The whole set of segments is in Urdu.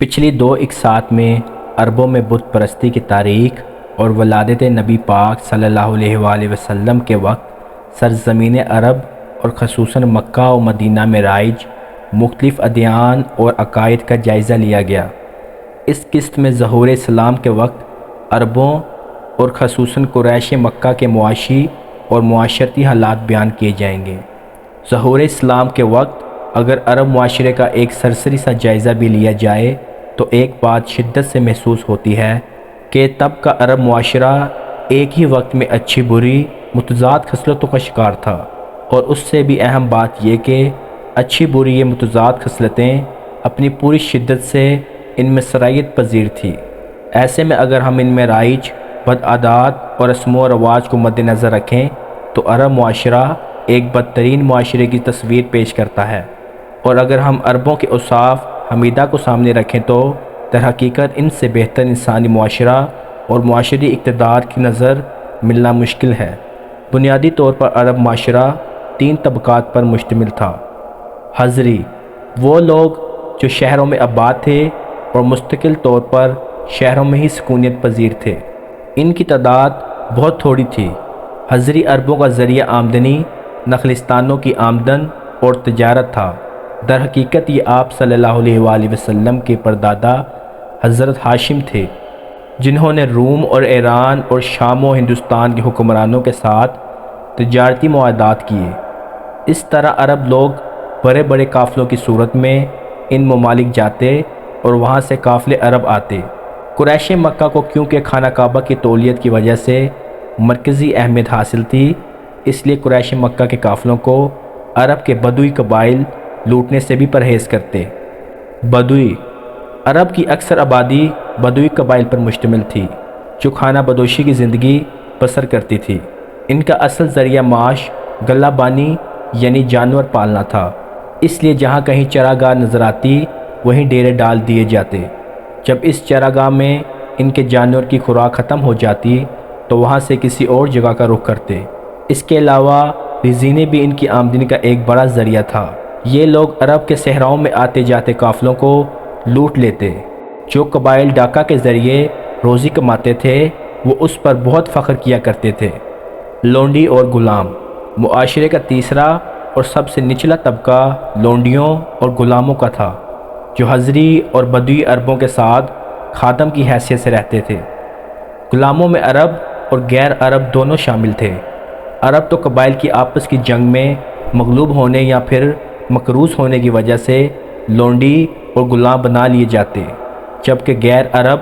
پچھلی دو اقساط میں عربوں میں بت پرستی کی تاریخ اور ولادت نبی پاک صلی اللہ علیہ وآلہ وسلم کے وقت سرزمین عرب اور خصوصاً مکہ و مدینہ میں رائج مختلف ادیان اور عقائد کا جائزہ لیا گیا۔ اس قسط میں ظہور اسلام کے وقت عربوں اور خصوصاً قریش مکہ کے معاشی اور معاشرتی حالات بیان کیے جائیں گے۔ ظہور اسلام کے وقت اگر عرب معاشرے کا ایک سرسری سا جائزہ بھی لیا جائے تو ایک بات شدت سے محسوس ہوتی ہے کہ تب کا عرب معاشرہ ایک ہی وقت میں اچھی بری متضاد خصلتوں کا شکار تھا، اور اس سے بھی اہم بات یہ کہ اچھی بری یہ متضاد خصلتیں اپنی پوری شدت سے ان میں سرایت پذیر تھی۔ ایسے میں اگر ہم ان میں رائج بدعادات اور رسم و رواج کو مد نظر رکھیں تو عرب معاشرہ ایک بدترین معاشرے کی تصویر پیش کرتا ہے، اور اگر ہم عربوں کے اوصاف حمیدہ کو سامنے رکھیں تو در حقیقت ان سے بہتر انسانی معاشرہ اور معاشرتی اقتدار کی نظر ملنا مشکل ہے۔ بنیادی طور پر عرب معاشرہ تین طبقات پر مشتمل تھا۔ حضری، وہ لوگ جو شہروں میں آباد تھے اور مستقل طور پر شہروں میں ہی سکونیت پذیر تھے، ان کی تعداد بہت تھوڑی تھی۔ حضری عربوں کا ذریعہ آمدنی نخلستانوں کی آمدن اور تجارت تھا۔ در حقیقت یہ آپ صلی اللہ علیہ وآلہ وسلم کے پردادا حضرت ہاشم تھے، جنہوں نے روم اور ایران اور شام و ہندوستان کے حکمرانوں کے ساتھ تجارتی معاہدات کیے۔ اس طرح عرب لوگ بڑے بڑے قافلوں کی صورت میں ان ممالک جاتے اور وہاں سے قافلے عرب آتے۔ قریش مکہ کو کیونکہ خانہ کعبہ کی تولیت کی وجہ سے مرکزی اہمیت حاصل تھی، اس لیے قریش مکہ کے قافلوں کو عرب کے بدوی قبائل لوٹنے سے بھی پرہیز کرتے۔ بدوی عرب کی اکثر آبادی بدوی قبائل پر مشتمل تھی جو خانہ بدوشی کی زندگی بسر کرتی تھی۔ ان کا اصل ذریعہ معاش غلہ بانی یعنی جانور پالنا تھا، اس لیے جہاں کہیں چراگاہ نظر آتی وہیں ڈیرے ڈال دیے جاتے۔ جب اس چراگاہ میں ان کے جانور کی خوراک ختم ہو جاتی تو وہاں سے کسی اور جگہ کا رخ کرتے۔ اس کے علاوہ ریزینے بھی ان کی آمدنی کا ایک بڑا ذریعہ تھا۔ یہ لوگ عرب کے صحراؤں میں آتے جاتے قافلوں کو لوٹ لیتے۔ جو قبائل ڈاکہ کے ذریعے روزی کماتے تھے وہ اس پر بہت فخر کیا کرتے تھے۔ لونڈی اور غلام معاشرے کا تیسرا اور سب سے نچلا طبقہ لونڈیوں اور غلاموں کا تھا، جو حضری اور بدوی عربوں کے ساتھ خادم کی حیثیت سے رہتے تھے۔ غلاموں میں عرب اور غیر عرب دونوں شامل تھے۔ عرب تو قبائل کی آپس کی جنگ میں مغلوب ہونے یا پھر مقروض ہونے کی وجہ سے لونڈی اور غلام بنا لیے جاتے، جبکہ غیر عرب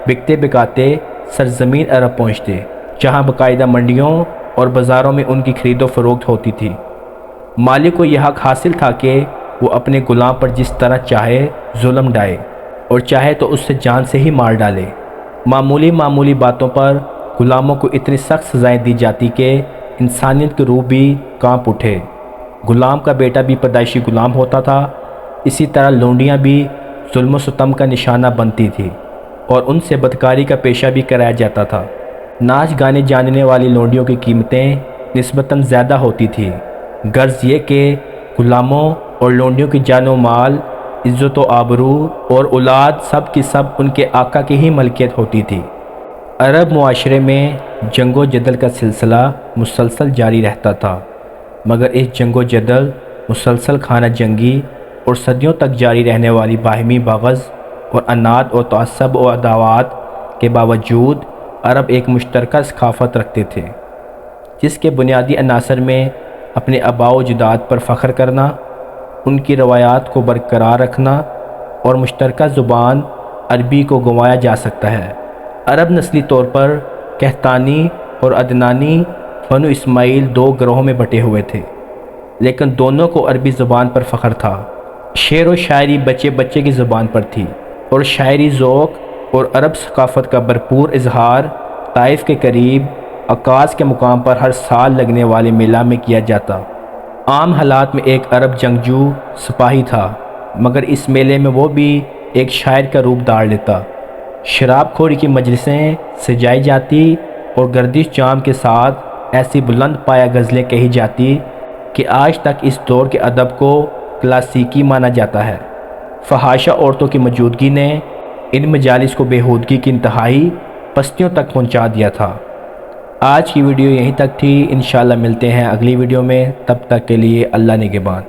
بکتے بکاتے سرزمین عرب پہنچتے، جہاں باقاعدہ منڈیوں اور بازاروں میں ان کی خرید و فروخت ہوتی تھی۔ مالک کو یہ حق حاصل تھا کہ وہ اپنے غلام پر جس طرح چاہے ظلم ڈھائے اور چاہے تو اس سے جان سے ہی مار ڈالے۔ معمولی باتوں پر غلاموں کو اتنی سخت سزائیں دی جاتی کہ انسانیت کی روح بھی کانپ اٹھے۔ غلام کا بیٹا بھی پیدائشی غلام ہوتا تھا۔ اسی طرح لونڈیاں بھی ظلم و ستم کا نشانہ بنتی تھی اور ان سے بدکاری کا پیشہ بھی کرایا جاتا تھا۔ ناچ گانے جاننے والی لونڈیوں کی قیمتیں نسبتاً زیادہ ہوتی تھی، غرض یہ کہ غلاموں اور لونڈیوں کی جان و مال، عزت و آبرو اور اولاد سب کی سب ان کے آقا کی ہی ملکیت ہوتی تھی۔ عرب معاشرے میں جنگ و جدل کا سلسلہ مسلسل جاری رہتا تھا، مگر اس جنگ و جدل، مسلسل خانہ جنگی اور صدیوں تک جاری رہنے والی باہمی بغض اور عناد اور تعصب و عداوات کے باوجود عرب ایک مشترکہ ثقافت رکھتے تھے، جس کے بنیادی عناصر میں اپنے آباء و اجداد پر فخر کرنا، ان کی روایات کو برقرار رکھنا اور مشترکہ زبان عربی کو گنوایا جا سکتا ہے۔ عرب نسلی طور پر قحطانی اور عدنانی بنو اسماعیل دو گروہوں میں بٹے ہوئے تھے، لیکن دونوں کو عربی زبان پر فخر تھا۔ شعر و شاعری بچے بچے کی زبان پر تھی، اور شاعری ذوق اور عرب ثقافت کا بھرپور اظہار طائف کے قریب عکاظ کے مقام پر ہر سال لگنے والے میلہ میں کیا جاتا۔ عام حالات میں ایک عرب جنگجو سپاہی تھا، مگر اس میلے میں وہ بھی ایک شاعر کا روپ دھار لیتا۔ شراب خوری کی مجلسیں سجائی جاتی اور گردش جام کے ساتھ ایسی بلند پایہ غزلیں کہی جاتی کہ آج تک اس دور کے ادب کو کلاسیکی مانا جاتا ہے۔ فحاشہ عورتوں کی موجودگی نے ان مجالس کو بیہودگی کی انتہائی پستیوں تک پہنچا دیا تھا۔ آج کی ویڈیو یہیں تک تھی، انشاءاللہ ملتے ہیں اگلی ویڈیو میں، تب تک کے لیے اللہ نگہبان۔